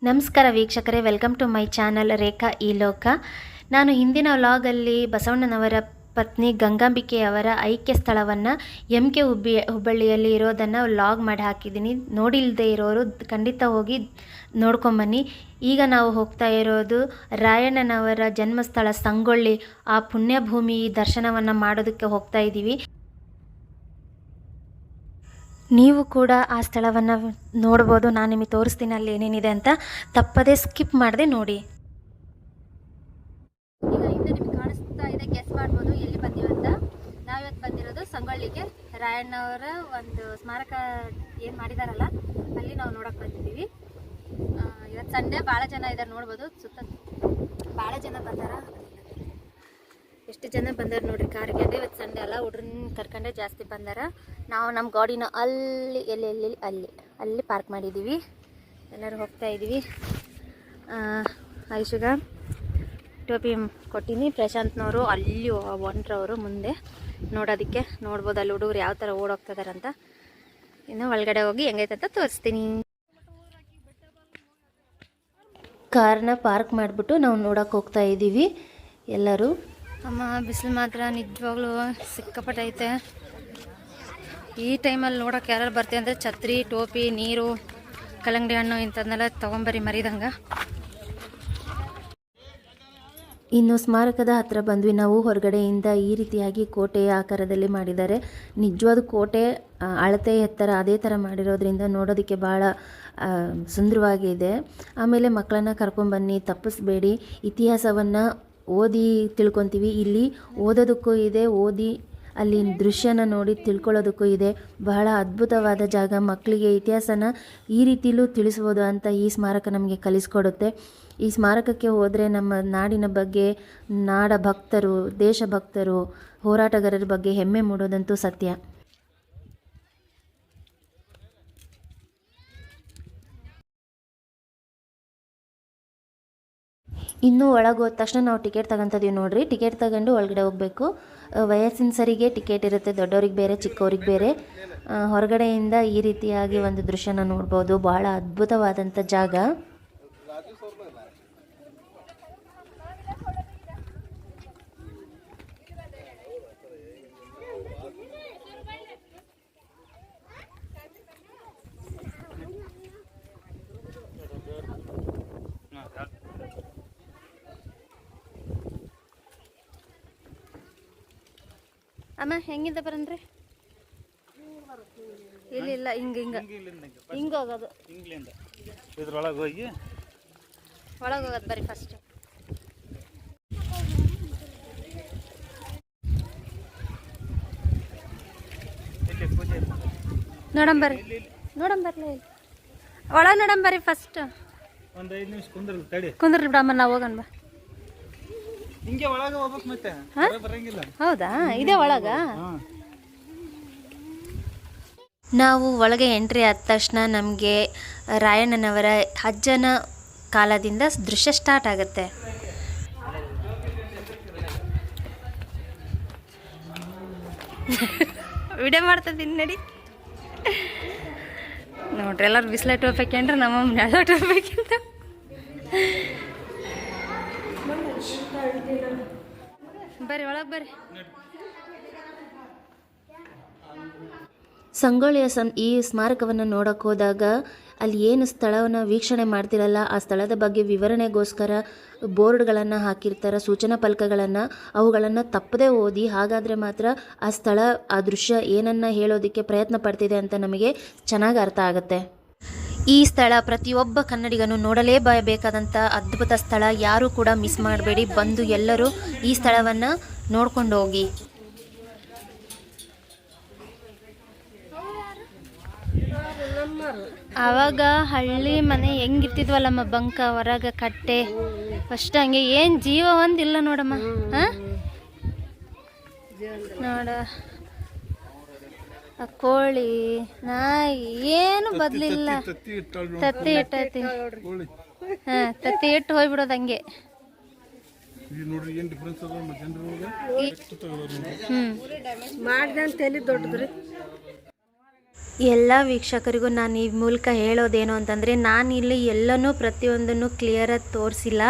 ನಮಸ್ಕಾರ ವೀಕ್ಷಕರೇ, welcome to my channel ರೇಖಾ ಈ ಲೋಕ. ನಾನು ಹಿಂದಿನ ವ್ಲಾಗಲ್ಲಿ ಬಸವಣ್ಣನವರ ಪತ್ನಿ ಗಂಗಾಂಬಿಕೆಯವರ ಐಕ್ಯ ಸ್ಥಳವನ್ನು MK ಹುಬ್ಬಳ್ಳಿಯಲ್ಲಿ ಇರೋದನ್ನು ವ್ಲಾಗ್ ಮಾಡಿ ಹಾಕಿದ್ದೀನಿ. ನೋಡಿಲ್ಲದೆ ಇರೋರು ಖಂಡಿತ ಹೋಗಿ ನೋಡ್ಕೊಂಬನ್ನಿ. ಈಗ ನಾವು ಹೋಗ್ತಾ ಇರೋದು ರಾಯಣ್ಣನವರ ಜನ್ಮಸ್ಥಳ ಸಂಗೊಳ್ಳಿ, ಆ ಪುಣ್ಯಭೂಮಿ ದರ್ಶನವನ್ನು ಮಾಡೋದಕ್ಕೆ ಹೋಗ್ತಾ ಇದ್ದೀವಿ. ನೀವು ಕೂಡ ಆ ಸ್ಥಳವನ್ನು ನೋಡ್ಬೋದು. ನಾನು ನಿಮಗೆ ತೋರಿಸ್ತೀನಿ ಅಲ್ಲಿ ಏನೇನಿದೆ ಅಂತ. ತಪ್ಪದೇ ಸ್ಕಿಪ್ ಮಾಡದೆ ನೋಡಿ. ಈಗ ಹಿಂದೆ ನಿಮಗೆ ಕಾಣಿಸ್ತಾ ಇದೆ, ಗೆಸ್ ಮಾಡ್ಬೋದು ಎಲ್ಲಿ ಬಂದಿವಂತ. ನಾವಿವತ್ತು ಬಂದಿರೋದು ಸಂಗೊಳ್ಳಿಗೆ. ರಾಯಣ್ಣವರ ಒಂದು ಸ್ಮಾರಕ ಏನು ಮಾಡಿದಾರಲ್ಲ, ಅಲ್ಲಿ ನಾವು ನೋಡೋಕೆ ಬಂದಿದ್ದೀವಿ. ಇವತ್ತು ಸಂಡೇ, ಭಾಳ ಜನ ಇದ್ದಾರೆ ನೋಡ್ಬೋದು. ಸುತ್ತ ಭಾಳ ಜನ ಬಂದಾರ. ಎಷ್ಟು ಜನ ಬಂದಾರ ನೋಡ್ರಿ ಕಾರಿಗೆ. ಅದೇ ಇವತ್ತು ಸಂಡೇ ಅಲ್ಲ, ಹುಡ್ರನ್ನ ಕರ್ಕೊಂಡೆ ಜಾಸ್ತಿ ಬಂದಾರ. ನಾವು ನಮ್ಮ ಗಾಡಿನ ಅಲ್ಲಿ ಅಲ್ಲಿ ಪಾರ್ಕ್ ಮಾಡಿದ್ದೀವಿ. ಎಲ್ಲರೂ ಹೋಗ್ತಾ ಇದ್ದೀವಿ. ಐಶುಗ ಟೋಪಿ ಕೊಟ್ಟಿನಿ. ಪ್ರಶಾಂತ್ನವರು ಅಲ್ಲಿ ಹೊಂಟ್ರವರು ಮುಂದೆ ನೋಡೋದಕ್ಕೆ. ನೋಡ್ಬೋದು ಅಲ್ಲಿ ಹುಡುಗರು ಯಾವ ಥರ ಓಡೋಗ್ತಿದಾರಂತ. ಇನ್ನು ಒಳಗಡೆ ಹೋಗಿ ಹೆಂಗೈತಂತ ತೋರಿಸ್ತೀನಿ. ಕಾರ್ನ ಪಾರ್ಕ್ ಮಾಡಿಬಿಟ್ಟು ನಾವು ನೋಡೋಕೆ ಹೋಗ್ತಾ ಇದ್ದೀವಿ ಎಲ್ಲರೂ. ಅಮ್ಮ, ಬಿಸಿಲು ಮಾತ್ರ ನಿಜವಾಗ್ಲೂ ಸಿಕ್ಕಾಪಟ್ಟೆ ಐತೆ. ಈ ಟೈಮಲ್ಲಿ ನೋಡೋಕೆ ಯಾರು ಬರ್ತೀವಿ ಅಂದರೆ ಛತ್ರಿ, ಟೋಪಿ, ನೀರು, ಕಲ್ಲಂಗಡಿ ಹಣ್ಣು ಇಂಥದನ್ನೆಲ್ಲ ತೊಗೊಂಬರಿ ಮರಿದಂಗೆ. ಇನ್ನು ಸ್ಮಾರಕದ ಹತ್ರ ಬಂದ್ವಿ ನಾವು. ಹೊರಗಡೆಯಿಂದ ಈ ರೀತಿಯಾಗಿ ಕೋಟೆಯ ಆಕಾರದಲ್ಲಿ ಮಾಡಿದ್ದಾರೆ. ನಿಜವಾದ ಕೋಟೆ ಅಳತೆ ಎತ್ತರ ಅದೇ ಥರ ಮಾಡಿರೋದ್ರಿಂದ ನೋಡೋದಕ್ಕೆ ಭಾಳ ಸುಂದರವಾಗಿದೆ. ಆಮೇಲೆ ಮಕ್ಕಳನ್ನ ಕರ್ಕೊಂಬನ್ನಿ, ತಪ್ಪಿಸ್ಬೇಡಿ. ಇತಿಹಾಸವನ್ನು ಓದಿ ತಿಳ್ಕೊತೀವಿ. ಇಲ್ಲಿ ಓದೋದಕ್ಕೂ ಇದೆ, ಓದಿ ಅಲ್ಲಿ ದೃಶ್ಯನ ನೋಡಿ ತಿಳ್ಕೊಳ್ಳೋದಕ್ಕೂ ಇದೆ. ಬಹಳ ಅದ್ಭುತವಾದ ಜಾಗ. ಮಕ್ಕಳಿಗೆ ಇತಿಹಾಸನ ಈ ರೀತಿಲೂ ತಿಳಿಸ್ಬೋದು ಅಂತ ಈ ಸ್ಮಾರಕ ನಮಗೆ ಕಲಿಸ್ಕೊಡುತ್ತೆ. ಈ ಸ್ಮಾರಕಕ್ಕೆ ಹೋದರೆ ನಮ್ಮ ನಾಡಿನ ಬಗ್ಗೆ, ನಾಡ ಭಕ್ತರು, ದೇಶಭಕ್ತರು, ಹೋರಾಟಗಾರರ ಬಗ್ಗೆ ಹೆಮ್ಮೆ ಮೂಡೋದಂತೂ ಸತ್ಯ. ಇನ್ನೂ ಒಳಗೆ ಹೋದ ತಕ್ಷಣ ನಾವು ಟಿಕೆಟ್ ತಗೊತೀವಿ ನೋಡ್ರಿ. ಟಿಕೆಟ್ ತಗೊಂಡು ಒಳಗಡೆ ಹೋಗಬೇಕು. ವಯಸ್ಸಿನ ಸರಿಗೆ ಟಿಕೆಟ್ ಇರುತ್ತೆ, ದೊಡ್ಡವ್ರಿಗೆ ಬೇರೆ, ಚಿಕ್ಕವ್ರಿಗೆ ಬೇರೆ. ಹೊರಗಡೆಯಿಂದ ಈ ರೀತಿಯಾಗಿ ಒಂದು ದೃಶ್ಯನ ನೋಡ್ಬೋದು. ಭಾಳ ಅದ್ಭುತವಾದಂಥ ಜಾಗ. ಅಮ್ಮ ಹೆಂಗಿಂದ ಬರನ್ರಿ? ಇಲ್ಲ ಹಿಂಗೆ ಹೋಗೋದು. ಇದ್ರೊಳಗೆ ಹೋಗಿ ಒಳಗೆ ಹೋಗೋದು ಬರ್ರಿ ಫಸ್ಟ್. ನೋಡಂಬರ್ರಿ ಒಳಗೆ ನೋಡಂಬರ್ರಿ ಫಸ್ಟ್. ಒಂದು 5 ನಿಮಿಷ ಕುಂದ್ರಿ ಬಿಡಮ್ಮ, ನಾವು ಹೋಗೋಣ ಬಾ. ಹಿಂಗೆ ಒಳಗೆ ಹೋಗ್ಬೇಕು, ಮತ್ತೆ ಬರಂಗಿಲ್ಲ. ಹೌದಾ? ಇದೇ ಒಳಗ. ನಾವು ಒಳಗೆ ಎಂಟ್ರಿ ಆದ ತಕ್ಷಣ ನಮಗೆ ರಾಯಣ್ಣನವರ ಅಜ್ಜನ ಕಾಲದಿಂದ ದೃಶ್ಯ ಸ್ಟಾರ್ಟ್ ಆಗುತ್ತೆ. ವಿಡಿಯೋ ಮಾಡ್ತಿದ್ದೀನಿ ನಡಿ. ನೋಡ್ರಿ, ಎಲ್ಲರೂ ಬಿಸಿಲ ಟೋಪಿ ಹಾಕ್ಯಂಡ್ರೆ ನಮ್ಮ ನೆಳ ಟೋಪಿ ಹಾಕ್ಯಂತ. ಬರ್ರಿ ಒಳಗೆ ಬರ್ರಿ. ಸಂಗೊಳ್ಳಿಯ ಈ ಸ್ಮಾರಕವನ್ನು ನೋಡೋಕೆ ಹೋದಾಗ ಅಲ್ಲಿ ಏನು ಸ್ಥಳವನ್ನು ವೀಕ್ಷಣೆ ಮಾಡ್ತಿರಲ್ಲ, ಆ ಸ್ಥಳದ ಬಗ್ಗೆ ವಿವರಣೆಗೋಸ್ಕರ ಬೋರ್ಡ್ಗಳನ್ನು ಹಾಕಿರ್ತಾರೆ, ಸೂಚನಾ ಫಲಕಗಳನ್ನು. ಅವುಗಳನ್ನು ತಪ್ಪದೇ ಓದಿ. ಹಾಗಾದರೆ ಮಾತ್ರ ಆ ಸ್ಥಳ, ಆ ದೃಶ್ಯ ಏನನ್ನು ಹೇಳೋದಕ್ಕೆ ಪ್ರಯತ್ನ ಪಡ್ತಿದೆ ಅಂತ ನಮಗೆ ಚೆನ್ನಾಗಿ ಅರ್ಥ ಆಗುತ್ತೆ. ಈ ಸ್ಥಳ ಪ್ರತಿಯೊಬ್ಬ ಕನ್ನಡಿಗನು ನೋಡಲೇಬೇಕಾದಂಥ ಅದ್ಭುತ ಸ್ಥಳ. ಯಾರೂ ಕೂಡ ಮಿಸ್ ಮಾಡಬೇಡಿ. ಬಂದು ಎಲ್ಲರೂ ಈ ಸ್ಥಳವನ್ನು ನೋಡ್ಕೊಂಡು ಹೋಗಿ. ಆವಾಗ ಹಳ್ಳಿ ಮನೆ ಹೆಂಗಿರ್ತಿದ್ವಲ್ಲಮ್ಮ, ಬಂಕ ಹೊರಗೆ ಕಟ್ಟೆ ಫಸ್ಟ್ ಹಂಗೆ. ಏನು ಜೀವ ಒಂದಿಲ್ಲ ನೋಡಮ್ಮ. ನೋಡ, ಕೋಳಿ, ನಾಯಿ ಏನು ಬದಲಿಲ್ಲ. ತತ್ತಿ ಇಟ್ಟೈತಿ. ತತ್ತಿ ಇಟ್ಟು ಹೋಗ್ಬಿಡೋದು ಹಂಗೆ. ಮಾಡ್ದಂತ ಎಲ್ಲಿ ದೊಡ್ಡದ್ರಿ. ಎಲ್ಲ ವೀಕ್ಷಕರಿಗೂ ನಾನು ಈ ಮೂಲಕ ಹೇಳೋದೇನು ಅಂತಂದರೆ ನಾನಿಲ್ಲಿ ಎಲ್ಲನೂ ಪ್ರತಿಯೊಂದನ್ನು ಕ್ಲಿಯರಾಗಿ ತೋರಿಸಿಲ್ಲ.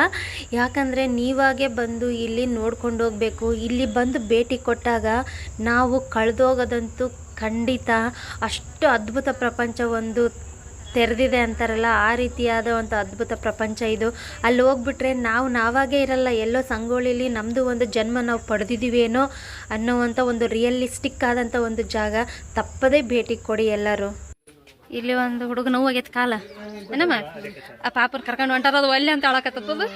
ಯಾಕಂದರೆ ನೀವಾಗೆ ಬಂದು ಇಲ್ಲಿ ನೋಡ್ಕೊಂಡು ಹೋಗಬೇಕು. ಇಲ್ಲಿ ಬಂದು ಭೇಟಿ ಕೊಟ್ಟಾಗ ನಾವು ಕಳೆದೋಗೋದಂತೂ ಖಂಡಿತ. ಅಷ್ಟು ಅದ್ಭುತ ಪ್ರಪಂಚ ಒಂದು ತೆರೆದಿದೆ ಅಂತಾರಲ್ಲ, ಆ ರೀತಿಯಾದ ಒಂದು ಅದ್ಭುತ ಪ್ರಪಂಚ ಇದು. ಅಲ್ಲಿ ಹೋಗ್ಬಿಟ್ರೆ ನಾವಾಗೇ ಇರಲ್ಲ, ಎಲ್ಲೋ ಸಂಗೊಳ್ಳಿಲಿ ನಮ್ಮದು ಒಂದು ಜನ್ಮ ನಾವು ಪಡೆದಿದ್ದೀವೇನೋ ಅನ್ನೋವಂಥ ಒಂದು ರಿಯಲಿಸ್ಟಿಕ್ ಆದಂಥ ಒಂದು ಜಾಗ. ತಪ್ಪದೇ ಭೇಟಿ ಕೊಡಿ ಎಲ್ಲರೂ. ಇಲ್ಲಿ ಒಂದು ಹುಡುಗ ನೋವು ಆಗೈತೆ ಕಾಲ ಏನಮ್ಮ, ಆ ಪಾಪರ್ ಕರ್ಕೊಂಡು ಹೊಂಟಾರ, ಅದು ಒಲ್ಲೆ ಅಂತ ಹೇಳಕತ್ತದ.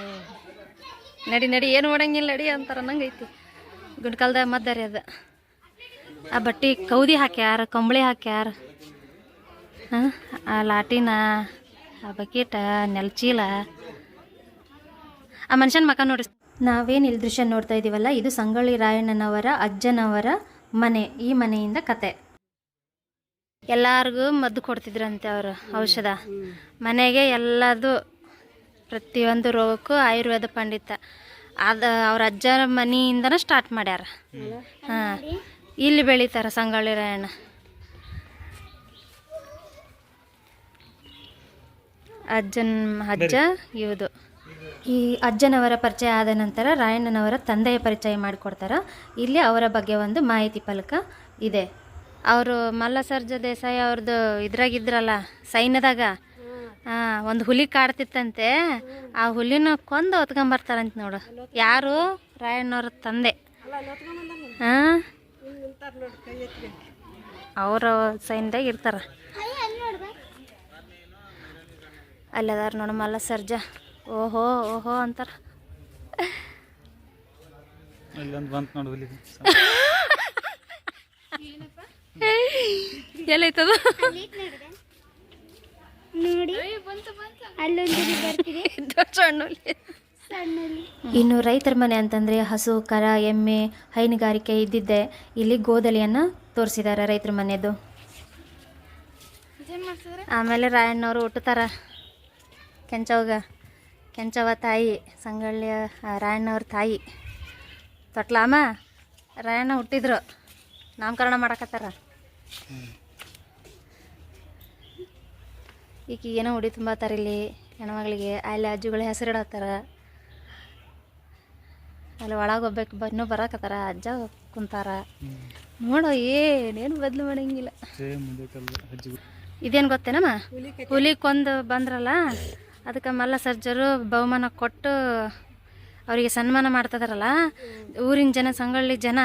ನಡಿ ನಡಿ ಏನು ಮಾಡಂಗಿಲ್ಲ ನಡಿ ಅಂತಾರ ಅನ್ನಂಗೆ ಐತಿ. ಗುಂಡ್ಕಲ್ದ ಮದ್ದಾರಿ ಅದು. ಆ ಬಟ್ಟೆ ಕೌದಿ ಹಾಕ್ಯಾರ, ಕಂಬಳಿ ಹಾಕ್ಯಾರ, ಆ ಲಾಟಿನ, ಆ ಬಕೀಟ, ನೆಲ್ಚೀಲ, ಆ ಮನುಷ್ಯನ ಮಕ ನೋಡ್ರಿ. ನಾವೇನು ಇಲ್ಲಿ ದೃಶ್ಯ ನೋಡ್ತಾ ಇದ್ದೀವಲ್ಲ, ಇದು ಸಂಗೊಳ್ಳಿ ರಾಯಣ್ಣನವರ ಅಜ್ಜನವರ ಮನೆ. ಈ ಮನೆಯಿಂದ ಕತೆ. ಎಲ್ಲರಿಗೂ ಮದ್ದು ಕೊಡ್ತಿದ್ರಂತೆ ಅವರು, ಔಷಧ. ಮನೆಗೆ ಎಲ್ಲದು ಪ್ರತಿಯೊಂದು ರೋಗಕ್ಕೂ ಆಯುರ್ವೇದ ಪಂಡಿತ. ಅದು ಅವ್ರ ಅಜ್ಜರ ಮನೆಯಿಂದನೂ ಸ್ಟಾರ್ಟ್ ಮಾಡ್ಯಾರ. ಹಾಂ, ಇಲ್ಲಿ ಬೆಳೀತಾರ ಸಂಗೊಳ್ಳಿ ರಾಯಣ್ಣ. ಅಜ್ಜ ಇವುದು. ಈ ಅಜ್ಜನವರ ಪರಿಚಯ ಆದ ನಂತರ ರಾಯಣ್ಣನವರ ತಂದೆಯ ಪರಿಚಯ ಮಾಡಿಕೊಡ್ತಾರೆ. ಇಲ್ಲಿ ಅವರ ಬಗ್ಗೆ ಒಂದು ಮಾಹಿತಿ ಫಲಕ ಇದೆ. ಅವರು ಮಲ್ಲಸರ್ಜ ದೇಸಾಯಿ ಅವ್ರದ್ದು ಇದ್ರಾಗಿದ್ರಲ್ಲ ಸೈನ್ಯದಾಗ, ಒಂದು ಹುಲಿ ಕಾಡ್ತಿತ್ತಂತೆ. ಆ ಹುಲಿನ ಕೊಂದು ಹೊತ್ಕೊಂಬರ್ತಾರಂತ ನೋಡು. ಯಾರು? ರಾಯಣ್ಣವ್ರ ತಂದೆ. ಹಾಂ, ಅವರ ಸೈನ್ಯದಾಗ ಇರ್ತಾರ. ಅಲ್ಲದಾರ ನೋಡು ಮಲ್ಲ ಸರ್ಜಾ. ಓಹೋ ಓಹೋ ಅಂತಾರ. ಎಲ್ಲೈತದ ಇನ್ನು ರೈತರ ಮನೆ ಅಂತಂದರೆ ಹಸು, ಕರ, ಎಮ್ಮೆ, ಹೈನುಗಾರಿಕೆ ಇದ್ದಿದ್ದೆ. ಇಲ್ಲಿ ಗೋದಲಿಯನ್ನು ತೋರಿಸಿದ್ದಾರೆ ರೈತರ ಮನೆಯದು. ಆಮೇಲೆ ರಾಯಣ್ಣವರು ಹುಟ್ಟುತ್ತಾರ ಕೆಂಚವ್ವ ತಾಯಿ, ಸಂಗೊಳ್ಳಿ ರಾಯಣ್ಣವ್ರ ತಾಯಿ. ತೊಟ್ಲಾಮ ರಾಯಣ್ಣ ಹುಟ್ಟಿದ್ರು, ನಾಮಕರಣ ಮಾಡಕತ್ತಾರ. ಈಗ ಏನೋ ಉಡಿ ತುಂಬತ್ತಾರ ಇಲ್ಲಿ ಹೆಣ್ಮಗಳಿಗೆ. ಅಲ್ಲಿ ಅಜ್ಜಿಗಳ ಹೆಸರಿಡತ್ತಾರ. ಅಲ್ಲಿ ಒಳಗೆ ಹೋಗ್ಬೇಕು, ಇನ್ನೂ ಬರಕತ್ತಾರ. ಅಜ್ಜ ಕುಂತಾರ ನೋಡೋ. ಏನೇನು ಬದಲು ಮಾಡಂಗಿಲ್ಲ. ಇದೇನು ಗೊತ್ತೇನಮ್ಮ, ಹುಲಿ ಕೊಂದು ಬಂದ್ರಲ್ಲ, ಅದಕ್ಕೆ ಮಲ್ಲ ಸರ್ಜರು ಬಹುಮಾನ ಕೊಟ್ಟು ಅವರಿಗೆ ಸನ್ಮಾನ ಮಾಡ್ತಿದಾರಲ್ಲ. ಊರಿನ ಜನ, ಸಂಗೊಳ್ಳಿ ಜನ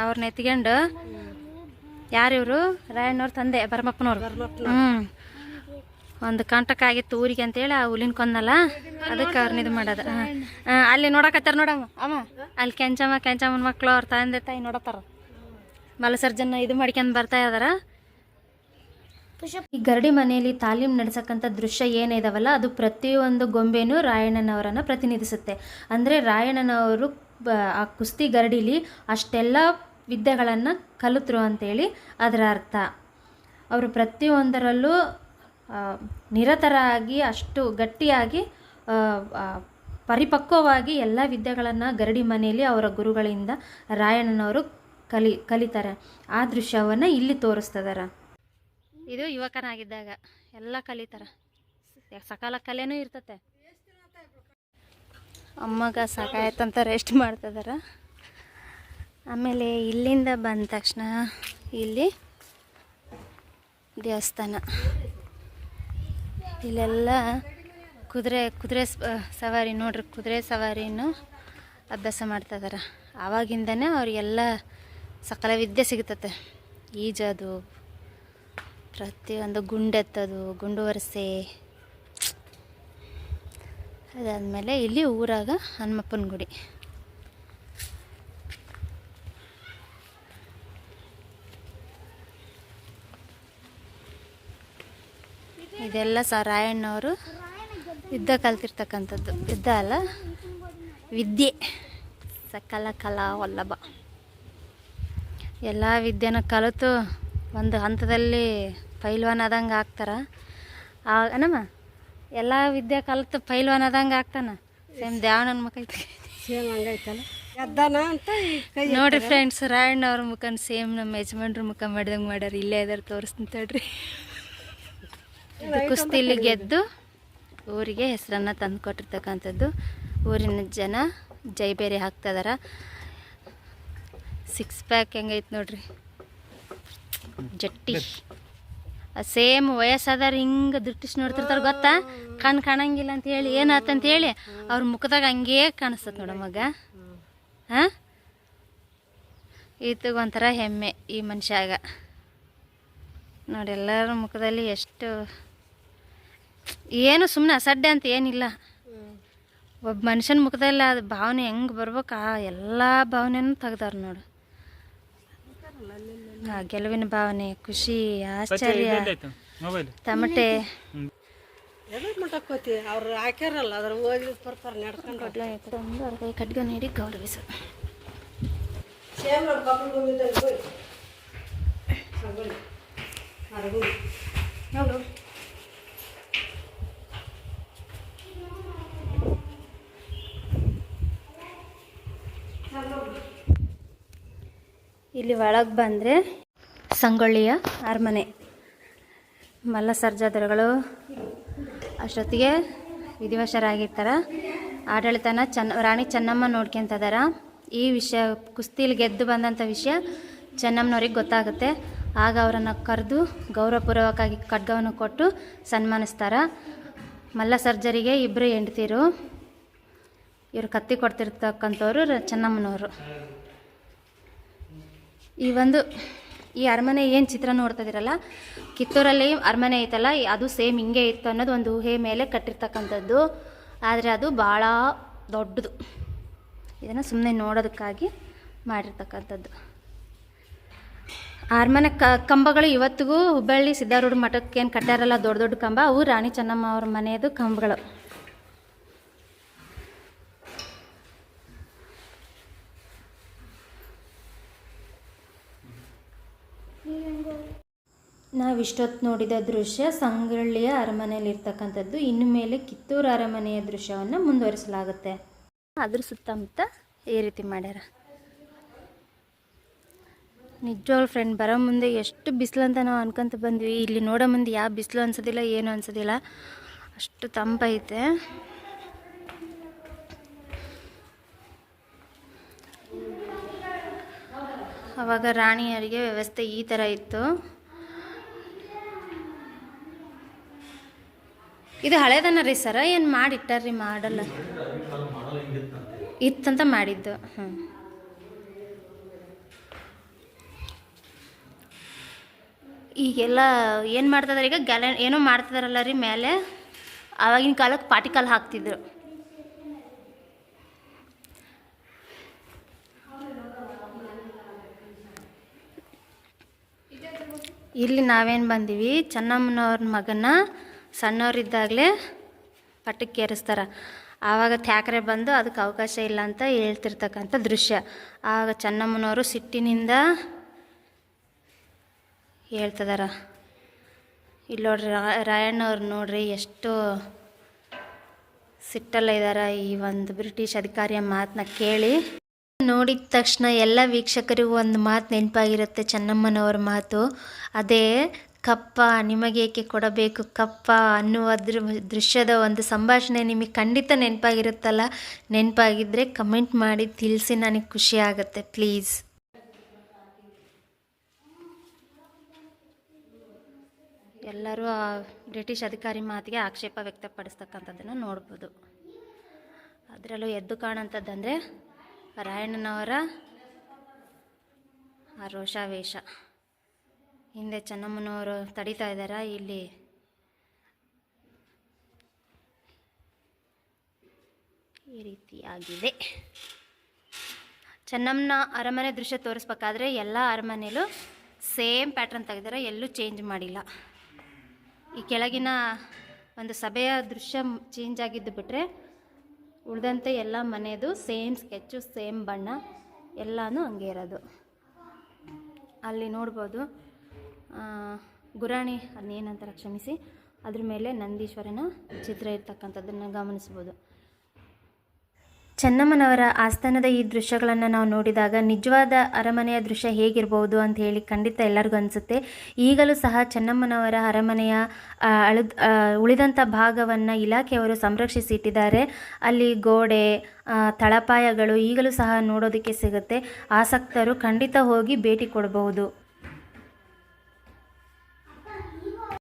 ಅವ್ರನ್ನ ಎತ್ಕೊಂಡು, ಯಾರಿವರು? ರಾಯಣ್ಣವ್ರ ತಂದೆ, ಭರಮಪ್ಪನವ್ರು. ಒಂದು ಕಂಟಕ ಆಗಿತ್ತು ಊರಿಗೆ ಅಂತೇಳಿ ಆ ಹುಲಿನ ಕೊಂದಲ್ಲ, ಅದಕ್ಕೆ ಅವ್ರನ್ನ ಇದು ಮಾಡೋದು. ಅಲ್ಲಿ ನೋಡಕತ್ತಾರ ನೋಡಮ್ಮ. ಅಲ್ಲಿ ಕೆಂಚಮ್ಮನ ಮಕ್ಕಳು ಅವ್ರ ತಂದೆ ತಾಯಿ ನೋಡತ್ತಾರ. ಮಲ್ಲಸರ್ಜನ ಇದು ಮಾಡ್ಕೊಂಡು ಬರ್ತಾ ಇದಾರ. ಈ ಗರಡಿ ಮನೆಯಲ್ಲಿ ತಾಲೀಮ್ ನಡೆಸಕ್ಕಂಥ ದೃಶ್ಯ ಏನಿದಾವಲ್ಲ, ಅದು ಪ್ರತಿಯೊಂದು ಗೊಂಬೆನೂ ರಾಯಣ್ಣನವರನ್ನು ಪ್ರತಿನಿಧಿಸುತ್ತೆ. ಅಂದರೆ ರಾಯಣ್ಣನವರು ಆ ಕುಸ್ತಿ ಗರಡಿಲಿ ಅಷ್ಟೆಲ್ಲ ವಿದ್ಯೆಗಳನ್ನು ಕಲಿತರು ಅಂತೇಳಿ ಅದರ ಅರ್ಥ. ಅವರು ಪ್ರತಿಯೊಂದರಲ್ಲೂ ನಿರತರಾಗಿ, ಅಷ್ಟು ಗಟ್ಟಿಯಾಗಿ, ಪರಿಪಕ್ವವಾಗಿ ಎಲ್ಲ ವಿದ್ಯೆಗಳನ್ನು ಗರಡಿ ಮನೆಯಲ್ಲಿ ಅವರ ಗುರುಗಳಿಂದ ರಾಯಣ್ಣನವರು ಕಲಿತಾರೆ. ಆ ದೃಶ್ಯವನ್ನು ಇಲ್ಲಿ ತೋರಿಸ್ತಿದಾರೆ. ಇದು ಯುವಕನಾಗಿದ್ದಾಗ ಎಲ್ಲ ಕಲಿತಾರ. ಸಕಾಲ ಕಲೆನೂ ಇರ್ತತೆ. ಅಮ್ಮಗ ಸಾಕಾಯ್ತಂತ ರೆಸ್ಟ್ ಮಾಡ್ತಿದಾರ. ಆಮೇಲೆ ಇಲ್ಲಿಂದ ಬಂದ ತಕ್ಷಣ ಇಲ್ಲಿ ದೇವಸ್ಥಾನ. ಇಲ್ಲೆಲ್ಲ ಕುದುರೆ ಸವಾರಿ ನೋಡ್ರಿ. ಕುದುರೆ ಸವಾರಿನೂ ಅಭ್ಯಾಸ ಮಾಡ್ತಿದಾರ. ಆವಾಗಿಂದನೇ ಅವ್ರಿಗೆಲ್ಲ ಸಕಲ ವಿದ್ಯೆ ಸಿಗ್ತತೆ. ಈಜೋದು, ಪ್ರತಿಯೊಂದು ಗುಂಡೆತ್ತೋದು, ಗುಂಡು ವರಸೆ. ಅದಾದಮೇಲೆ ಇಲ್ಲಿ ಊರಾಗ ಹನುಮಪ್ಪನ ಗುಡಿ. ಇದೆಲ್ಲ ರಾಯಣ್ಣವರು ಯುದ್ಧ ಕಲ್ತಿರ್ತಕ್ಕಂಥದ್ದು. ಯುದ್ಧ ಅಲ್ಲ, ವಿದ್ಯೆ. ಸಕಲ ಕಲಾ ವಲ್ಲಭ. ಎಲ್ಲ ವಿದ್ಯೆನ ಕಲಿತು ಒಂದು ಹಂತದಲ್ಲಿ ಪೈಲ್ವಾನ್ ಆದಂಗೆ ಆಗ್ತಾರೆ. ಏನಮ್ಮ, ಎಲ್ಲ ವಿದ್ಯೆ ಕಲಿತು ಪೈಲ್ವಾನ್ ಆದಂಗೆ ಆಗ್ತಾನೆ. ಸೇಮ್ ದ್ಯಾವಣ್ಣನ ಮುಖ ಐತೆ, ಸೇಮ್ ಹಂಗೈತಲ್ಲ ಅಂತ ನೋಡ್ರಿ ಫ್ರೆಂಡ್ಸ್. ರಾಯಣ್ಣವ್ರ ಮುಖನ ಸೇಮ್ ನಮ್ಮ ಯಜಮಾನ್ರ ಮುಖ ಮಾಡ್ದಂಗೆ ಮಾಡ್ಯಾರ. ಇಲ್ಲೇ ಇದಾರೆ, ತೋರಿಸ್ತೀನಿ ತಡ್ರಿ. ಇದು ಕುಸ್ತಿಲಿ ಗೆದ್ದು ಊರಿಗೆ ಹೆಸರನ್ನು ತಂದು ಕೊಟ್ಟಿರ್ತಕ್ಕಂಥದ್ದು. ಊರಿನ ಜನ ಜೈ ಬೇರೆ ಹಾಕ್ತಿದಾರ. 6 ಪ್ಯಾಕ್ ಹೆಂಗೈತೆ ನೋಡ್ರಿ, ಜಟ್ಟಿ. ಸೇಮ್ ವಯಸ್ಸಾದವ್ರು ಹಿಂಗೆ ದೃಷ್ಟಿಸಿ ನೋಡ್ತಿರ್ತಾರೆ ಗೊತ್ತಾ, ಕಣ್ಣು ಕಾಣಂಗಿಲ್ಲ ಅಂತ ಹೇಳಿ ಏನಾತಂತ ಹೇಳಿ ಅವ್ರ ಮುಖದಾಗ ಹಂಗೇ ಕಾಣಿಸ್ತದೆ ನೋಡ ಮಗ. ಹಾಂ, ಈತಗೆ ಒಂಥರ ಹೆಮ್ಮೆ ಈ ಮನುಷ್ಯಾಗ ನೋಡಿ. ಎಲ್ಲರ ಮುಖದಲ್ಲಿ ಎಷ್ಟು ಏನು ಸುಮ್ಮನೆ ಅಸಡ್ಡೆ ಅಂತ ಏನಿಲ್ಲ. ಒಬ್ಬ ಮನುಷ್ಯನ ಮುಖದಲ್ಲಿ ಅದು ಭಾವನೆ ಹೆಂಗೆ ಬರ್ಬೇಕು ಆ ಎಲ್ಲ ಭಾವನೆನೂ ತೆಗ್ದಾರ ನೋಡು. ಆ ಗೆಲುವಿನ ಭಾವನೆ, ಖುಷಿ, ಆಶ್ಚರ್ಯ, ತಮಟೆ. ಎದಕ್ಕೆ ಮಟ್ಟಕ್ಕೋತಿ ಅವ್ರು ಹಾಕ್ಯಾರಲ್ಲ ಅದ್ರ ಓದಿ ಬರ್ತಾರೆ ನಡ್ಕೊಂಡು ಅವ್ರ ಕೈ ಖಡ್ಗ ನೀಡಿ ಗೌರವಿಸು. ಸೇಮ್ ನಮ್ಮ ಕಬ್ಬು ಬಂದಿದ್ದಾಗ ಹೋಯ್ ಅರಗು ನೋಡು. ಇಲ್ಲಿ ಒಳಗೆ ಬಂದರೆ ಸಂಗೊಳ್ಳಿಯ ಅರಮನೆ. ಮಲ್ಲ ಸರ್ಜಾದರುಗಳು ಅಷ್ಟೊತ್ತಿಗೆ ವಿಧಿವಶರಾಗಿರ್ತಾರೆ. ಆಡಳಿತನ ರಾಣಿ ಚೆನ್ನಮ್ಮ ನೋಡ್ಕೊತಿದಾರ. ಈ ವಿಷಯ ಕುಸ್ತಿಲಿ ಗೆದ್ದು ಬಂದಂಥ ವಿಷಯ ಚೆನ್ನಮ್ಮನವ್ರಿಗೆ ಗೊತ್ತಾಗುತ್ತೆ. ಆಗ ಅವರನ್ನು ಕರೆದು ಗೌರವಪೂರ್ವಕವಾಗಿ ಖಡ್ಗವನ್ನು ಕೊಟ್ಟು ಸನ್ಮಾನಿಸ್ತಾರೆ. ಮಲ್ಲ ಸರ್ಜರಿಗೆ 2 ಹೆಂಡತಿರು. ಇವರು ಕತ್ತಿ ಕೊಡ್ತಿರ್ತಕ್ಕಂಥವ್ರು ಚೆನ್ನಮ್ಮನವರು. ಈ ಅರಮನೆ ಏನು ಚಿತ್ರ ನೋಡ್ತಿದ್ದೀರಲ್ಲ, ಕಿತ್ತೂರಲ್ಲಿ ಅರಮನೆ ಐತಲ್ಲ ಅದು ಸೇಮ್ ಹಿಂಗೆ ಇತ್ತು ಅನ್ನೋದು ಒಂದು ಊಹೆ ಮೇಲೆ ಕಟ್ಟಿರ್ತಕ್ಕಂಥದ್ದು. ಆದರೆ ಅದು ಭಾಳ ದೊಡ್ಡದು. ಇದನ್ನು ಸುಮ್ಮನೆ ನೋಡೋದಕ್ಕಾಗಿ ಮಾಡಿರ್ತಕ್ಕಂಥದ್ದು. ಅರಮನೆ ಕಂಬಗಳು ಇವತ್ತಿಗೂ ಹುಬ್ಬಳ್ಳಿ ಸಿದ್ಧಾರೂಢ ಮಠಕ್ಕೆ ಏನು ಕಟ್ಟಾರಲ್ಲ ದೊಡ್ಡ ದೊಡ್ಡ ಕಂಬ, ಅವು ರಾಣಿ ಚೆನ್ನಮ್ಮ ಅವ್ರ ಮನೆಯದು ಕಂಬಗಳು. ನಾವಿಷ್ಟೊತ್ತು ನೋಡಿದ ದೃಶ್ಯ ಸಂಗೊಳ್ಳಿಯ ಅರಮನೆಯಲ್ಲಿರ್ತಕ್ಕಂಥದ್ದು. ಇನ್ನು ಮೇಲೆ ಕಿತ್ತೂರು ಅರಮನೆಯ ದೃಶ್ಯವನ್ನು ಮುಂದುವರಿಸಲಾಗುತ್ತೆ. ಅದ್ರ ಸುತ್ತಮುತ್ತ ಈ ರೀತಿ ಮಾಡ್ಯಾರ. ನಿಜವಾಗ್ಲೂ ಫ್ರೆಂಡ್, ಬರೋ ಮುಂದೆ ಎಷ್ಟು ಬಿಸಿಲು ಅಂತ ನಾವು ಅನ್ಕೊಂತ ಬಂದ್ವಿ. ಇಲ್ಲಿ ನೋಡೋ ಮುಂದೆ ಯಾವ ಬಿಸಿಲು ಅನ್ಸೋದಿಲ್ಲ, ಏನು ಅನ್ಸೋದಿಲ್ಲ, ಅಷ್ಟು ತಂಪೈತೆ. ಆವಾಗ ರಾಣಿಯರಿಗೆ ವ್ಯವಸ್ಥೆ ಈ ಥರ ಇತ್ತು. ಇದು ಹಳೇದನ್ನ ರೀ ಸರ, ಏನು ಮಾಡಿಟ್ಟಾರ್ರಿ? ಮಾಡಲ್ಲ ಇತ್ತಂತ ಮಾಡಿದ್ದು. ಈಗೆಲ್ಲ ಏನು ಮಾಡ್ತಿದಾರೆ ಈಗ, ಏನೋ ಮಾಡ್ತಿದಾರಲ್ಲ ರೀ ಮೇಲೆ. ಆವಾಗಿನ ಕಾಲಕ್ಕೆ ಪಾಟಿಕಲ್ ಹಾಕ್ತಿದ್ರು. ಇಲ್ಲಿ ನಾವೇನು ಬಂದೀವಿ, ಚೆನ್ನಮ್ಮನವ್ರ ಮಗನ ಸಣ್ಣವರಿದ್ದಾಗಲೇ ಪಟ್ಟಕ್ಕೆ ಏರಿಸ್ತಾರೆ. ಆವಾಗ ತ್ಯಾಕ್ರೆ ಬಂದು ಅದಕ್ಕೆ ಅವಕಾಶ ಇಲ್ಲ ಅಂತ ಹೇಳ್ತಿರ್ತಕ್ಕಂಥ ದೃಶ್ಯ. ಆವಾಗ ಚೆನ್ನಮ್ಮನವರು ಸಿಟ್ಟಿನಿಂದ ಹೇಳ್ತಿದಾರ. ಇಲ್ಲಿ ನೋಡ್ರಿ ರಾಯಣ್ಣವ್ರು ನೋಡ್ರಿ ಎಷ್ಟು ಸಿಟ್ಟಲ್ಲ ಇದ್ದಾರೆ ಈ ಒಂದು ಬ್ರಿಟಿಷ್ ಅಧಿಕಾರಿಯ ಮಾತನ್ನ ಕೇಳಿ. ನೋಡಿದ ತಕ್ಷಣ ಎಲ್ಲ ವೀಕ್ಷಕರಿಗೂ ಒಂದು ಮಾತು ನೆನಪಾಗಿರುತ್ತೆ, ಚೆನ್ನಮ್ಮನವ್ರ ಮಾತು. ಅದೇ ಕಪ್ಪ ನಿಮಗೇಕೆ ಕೊಡಬೇಕು ಕಪ್ಪ ಅನ್ನುವ ದೃಶ್ಯದ ಒಂದು ಸಂಭಾಷಣೆ ನಿಮಗೆ ಖಂಡಿತ ನೆನಪಾಗಿರುತ್ತಲ್ಲ. ನೆನಪಾಗಿದ್ದರೆ ಕಮೆಂಟ್ ಮಾಡಿ ತಿಳಿಸಿ, ನನಗೆ ಖುಷಿ ಆಗುತ್ತೆ ಪ್ಲೀಸ್. ಎಲ್ಲರೂ ಆ ಬ್ರಿಟಿಷ್ ಅಧಿಕಾರಿ ಮಾತಿಗೆ ಆಕ್ಷೇಪ ವ್ಯಕ್ತಪಡಿಸ್ತಕ್ಕಂಥದ್ದನ್ನು ನೋಡ್ಬೋದು. ಅದರಲ್ಲೂ ಎದ್ದು ಕಾಣೋಂಥದ್ದಂದರೆ ರಾಯಣ್ಣನವರ ಆ ರೋಷಾವೇಶ. ಹಿಂದೆ ಚೆನ್ನಮ್ಮನವರು ತಡೀತಾ ಇದ್ದಾರೆ. ಇಲ್ಲಿ ಈ ರೀತಿಯಾಗಿದೆ. ಚೆನ್ನಮ್ಮನ ಅರಮನೆ ದೃಶ್ಯ ತೋರಿಸ್ಬೇಕಾದ್ರೆ ಎಲ್ಲ ಅರಮನೆಯಲ್ಲೂ ಸೇಮ್ ಪ್ಯಾಟ್ರನ್ ತೆಗೆದಾರೆ, ಎಲ್ಲೂ ಚೇಂಜ್ ಮಾಡಿಲ್ಲ. ಈ ಕೆಳಗಿನ ಒಂದು ಸಭೆಯ ದೃಶ್ಯ ಚೇಂಜ್ ಆಗಿದ್ದು ಬಿಟ್ಟರೆ ಉಳಿದಂತೆ ಎಲ್ಲ ಮನೆಯದು ಸೇಮ್ ಸ್ಕೆಚ್ಚು, ಸೇಮ್ ಬಣ್ಣ, ಎಲ್ಲನೂ ಹಂಗೆ ಇರೋದು. ಅಲ್ಲಿ ನೋಡ್ಬೋದು ಗುರಾಣಿ, ಅದನ್ನೇನಂತಾರೆ ಕ್ಷಮಿಸಿ, ಅದ್ರ ಮೇಲೆ ನಂದೀಶ್ವರನ ಚಿತ್ರ ಇರ್ತಕ್ಕಂಥದ್ದನ್ನು ಗಮನಿಸ್ಬೋದು. ಚೆನ್ನಮ್ಮನವರ ಆಸ್ಥಾನದ ಈ ದೃಶ್ಯಗಳನ್ನು ನಾವು ನೋಡಿದಾಗ ನಿಜವಾದ ಅರಮನೆಯ ದೃಶ್ಯ ಹೇಗಿರ್ಬೋದು ಅಂತ ಹೇಳಿ ಖಂಡಿತ ಎಲ್ಲರಿಗೂ ಅನಿಸುತ್ತೆ. ಈಗಲೂ ಸಹ ಚೆನ್ನಮ್ಮನವರ ಅರಮನೆಯ ಉಳಿದಂಥ ಭಾಗವನ್ನು ಇಲಾಖೆಯವರು ಸಂರಕ್ಷಿಸಿಟ್ಟಿದ್ದಾರೆ. ಅಲ್ಲಿ ಗೋಡೆ, ತಳಪಾಯಗಳು ಈಗಲೂ ಸಹ ನೋಡೋದಕ್ಕೆ ಸಿಗುತ್ತೆ. ಆಸಕ್ತರು ಖಂಡಿತ ಹೋಗಿ ಭೇಟಿ ಕೊಡಬಹುದು.